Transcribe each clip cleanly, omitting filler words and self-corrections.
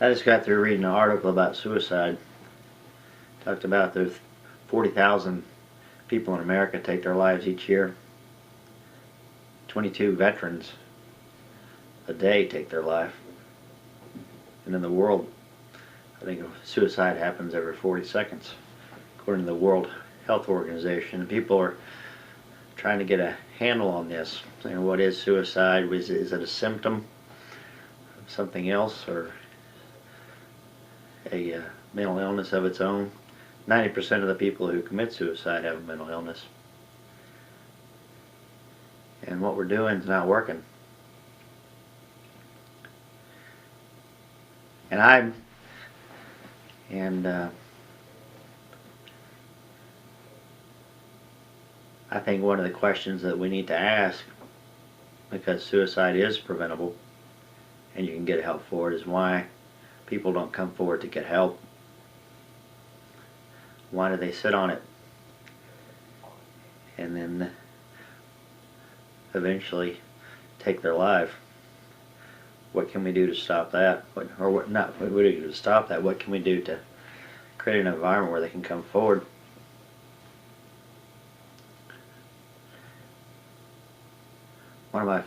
I just got through reading an article about suicide. Talked about there's 40,000 people in America take their lives each year. 22 veterans a day take their life. And in the world, I think suicide happens every 40 seconds, according to the World Health Organization. And people are trying to get a handle on this. Saying, what is suicide? Is it a symptom of something else, or a mental illness of its own? 90% of the people who commit suicide have a mental illness. And what we're doing is not working. And I think one of the questions that we need to ask, because suicide is preventable and you can get help for it, is why people don't come forward to get help. Why do they sit on it and then eventually take their life? What can we do to stop that? What can we do to stop that? What can we do to create an environment where they can come forward? One of my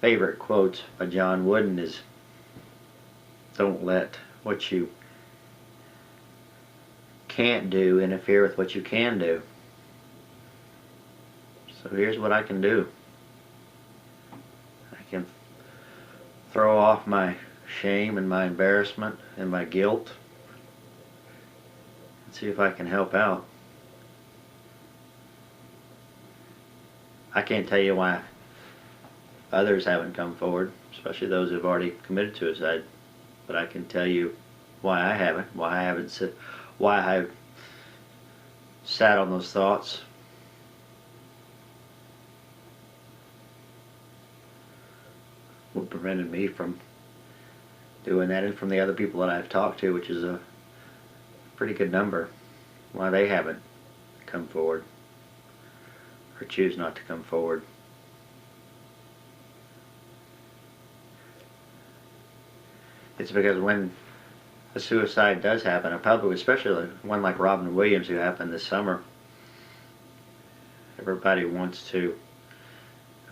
favorite quotes by John Wooden is, "Don't let what you can't do interfere with what you can do." So here's what I can do. I can throw off my shame and my embarrassment and my guilt and see if I can help out. I can't tell you why others haven't come forward, especially those who've already committed suicide, but I can tell you why I haven't, why I've sat on those thoughts. What prevented me from doing that, and from the other people that I've talked to, which is a pretty good number, why they haven't come forward or choose not to come forward. It's because when a suicide does happen, a public, especially one like Robin Williams who happened this summer, everybody wants to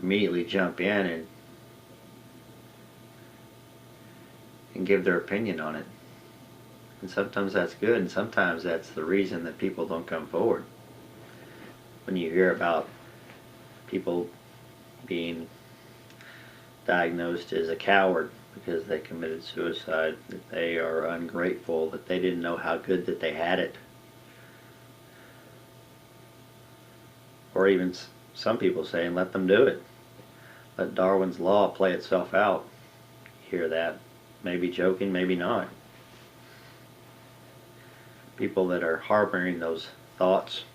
immediately jump in and give their opinion on it. And sometimes that's good, and sometimes that's the reason that people don't come forward. When you hear about people being diagnosed as a coward because they committed suicide, that they are ungrateful, that they didn't know how good that they had it. Or even some people saying, let them do it. Let Darwin's law play itself out. You hear that. Maybe joking, maybe not. People that are harboring those thoughts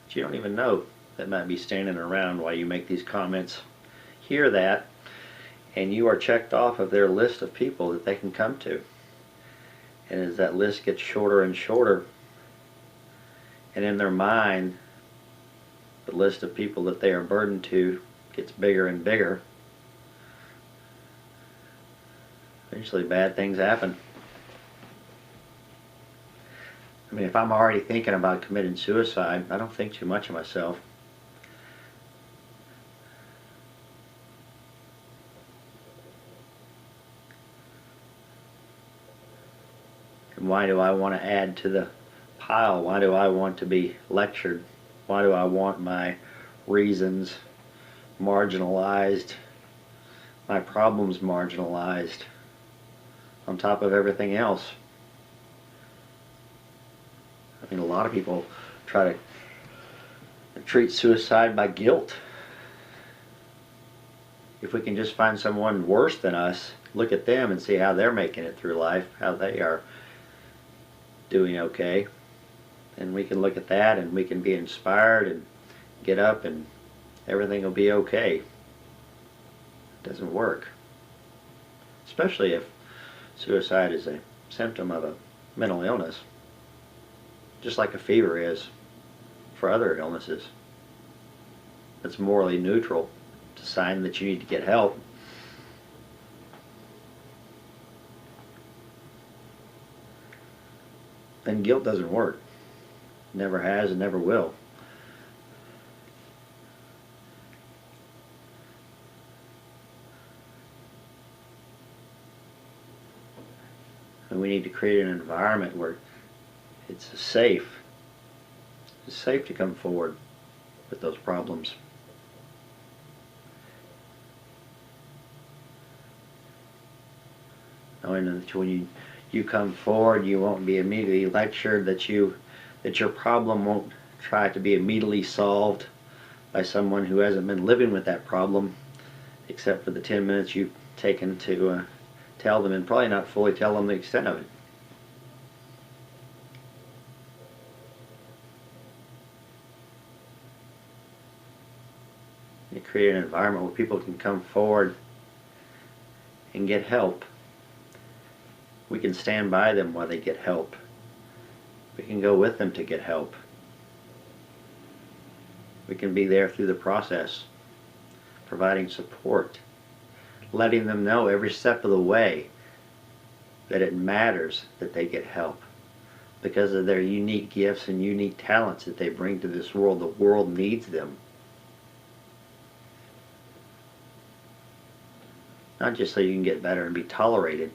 that you don't even know, that might be standing around while you make these comments, hear that, and you are checked off of their list of people that they can come to. And as that list gets shorter and shorter, and in their mind the list of people that they are burdened to gets bigger and bigger, eventually bad things happen. I mean, if I'm already thinking about committing suicide, I don't think too much of myself. And why do I want to add to the pile? Why do I want to be lectured? Why do I want my reasons marginalized, my problems marginalized, on top of everything else? I mean, a lot of people try to treat suicide by guilt. If we can just find someone worse than us, look at them and see how they're making it through life, how they are doing okay, and we can look at that and we can be inspired and get up and everything will be okay. It doesn't work. Especially if suicide is a symptom of a mental illness, just like a fever is for other illnesses. It's morally neutral. It's a sign that you need to get help. then guilt doesn't work. Never has and never will. And we need to create an environment where it's safe. It's safe to come forward with those problems. Knowing that when you come forward, you won't be immediately lectured, that your problem won't try to be immediately solved by someone who hasn't been living with that problem, except for the 10 minutes you've taken to tell them, and probably not fully tell them the extent of it. You create an environment where people can come forward and get help. We can stand by them while they get help. We can go with them to get help. We can be there through the process, providing support, letting them know every step of the way that it matters that they get help because of their unique gifts and unique talents that they bring to this world. The world needs them. Not just so you can get better and be tolerated.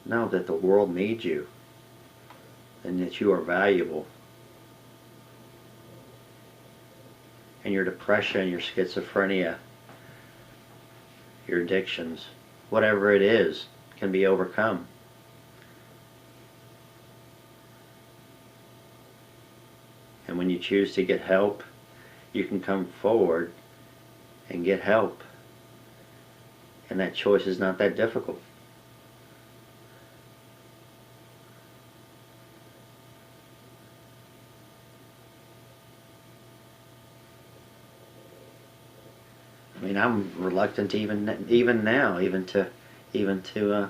Know that the world needs you and that you are valuable. And your depression, your schizophrenia, your addictions, whatever it is, can be overcome. And when you choose to get help, you can come forward and get help. And that choice is not that difficult. I mean, I'm reluctant even now, even to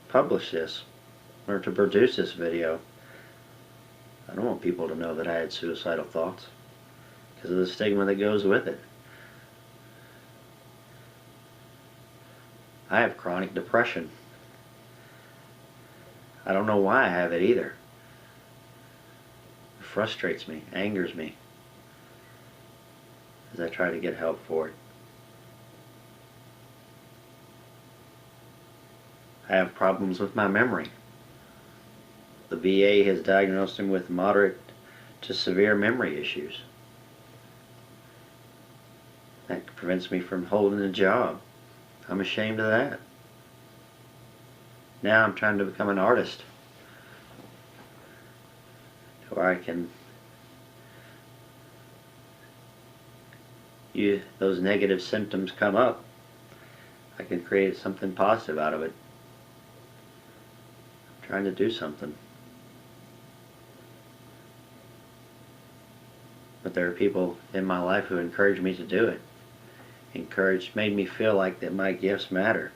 publish this or to produce this video. I don't want people to know that I had suicidal thoughts because of the stigma that goes with it. I have chronic depression. I don't know why I have it either. It frustrates me, angers me, as I try to get help for it. I have problems with my memory. The VA has diagnosed him with moderate to severe memory issues. That prevents me from holding a job. I'm ashamed of that. Now I'm trying to become an artist, where I can those negative symptoms come up, I can create something positive out of it. I'm trying to do something. But there are people in my life who encourage me to do it. Made me feel like that my gifts matter.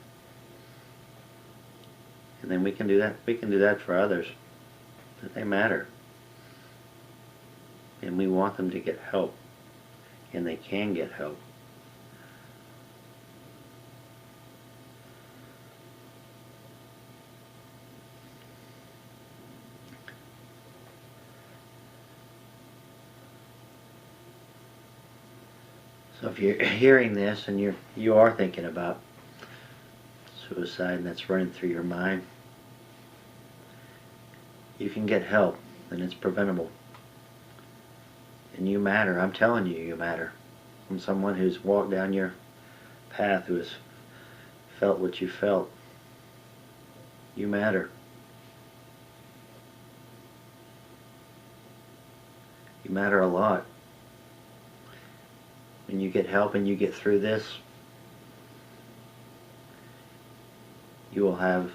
And then we can do that for others, that they matter. And we want them to get help. And they can get help. So if you're hearing this and you are thinking about suicide and that's running through your mind, you can get help and it's preventable. And you matter. I'm telling you, you matter. From someone who's walked down your path, who has felt what you felt. You matter. You matter a lot. When you get help and you get through this, you will have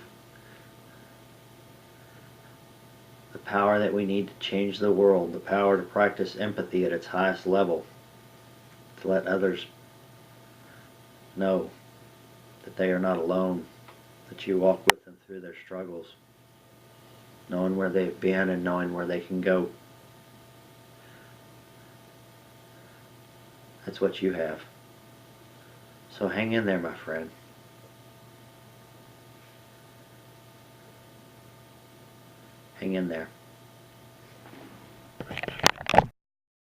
the power that we need to change the world, the power to practice empathy at its highest level, to let others know that they are not alone, that you walk with them through their struggles, knowing where they've been and knowing where they can go. That's what you have. So hang in there, my friend. Hang in there.